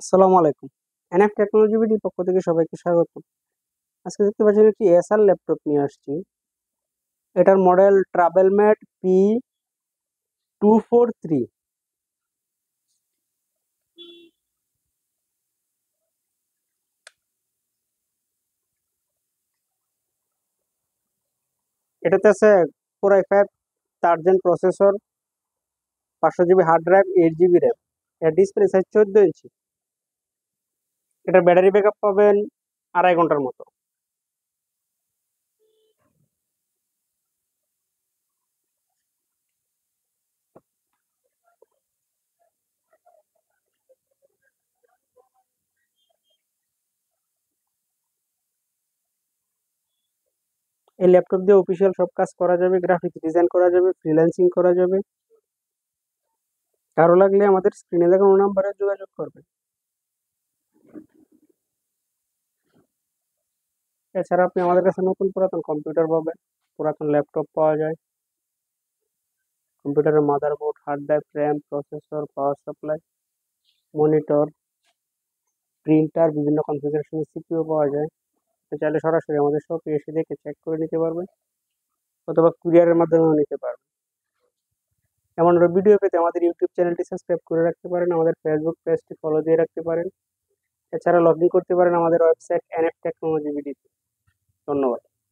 আসসালামু আলাইকুম। NF technology বিডির পক্ষ থেকে সবাইকে স্বাগত। আজকে দেখতে পাচ্ছেন একটি এসার ল্যাপটপ নিয়ে আসছি। এটার মডেল ট্রাভেলমেট P243। এটাতে আছে Core i5 3rd gen processor, 500 GB hard drive, 8 GB RAM. এর ডিসপ্লে সাইজ 14 ইঞ্চি। এটার ব্যাটারি ব্যাকআপ পাবেন 2.5 ঘন্টার মতো। এই ল্যাপটপ দিয়ে অফিসিয়াল সব কাজ করা যাবে, গ্রাফিক্স ডিজাইন করা যাবে, ফ্রিল্যান্সিং করা যাবে। কারো লাগলে আমাদের স্ক্রিনে দেখানো নাম্বারে যোগাযোগ করবেন। এছাড়া আপনি আমাদের কাছে নতুন পুরাতন কম্পিউটার পাবেন, পুরাতন ল্যাপটপ পাওয়া যায়, কম্পিউটারের motherboard, hard drive, RAM, processor, power supply, monitor, printer, বিভিন্ন কনফিগারেশনের সিপিইউ পাওয়া যায়। তো চাইলে সরাসরি আমাদের শপে এসে দেখে চেক করে নিতে পারবেন, অথবা কুরিয়ারের মাধ্যমেও নিতে পারবেন। এমন আরো ভিডিও পেতে আমাদের ইউটিউব চ্যানেলটি সাবস্ক্রাইব করে রাখতে পারেন, আমাদের ফেসবুক পেজটি ফলো দিয়ে রাখতে পারেন। এছাড়া লগ ইন করতে পারেন আমাদের ওয়েবসাইট এনএফ টেকনোলজি বিডি। ধন্যবাদ।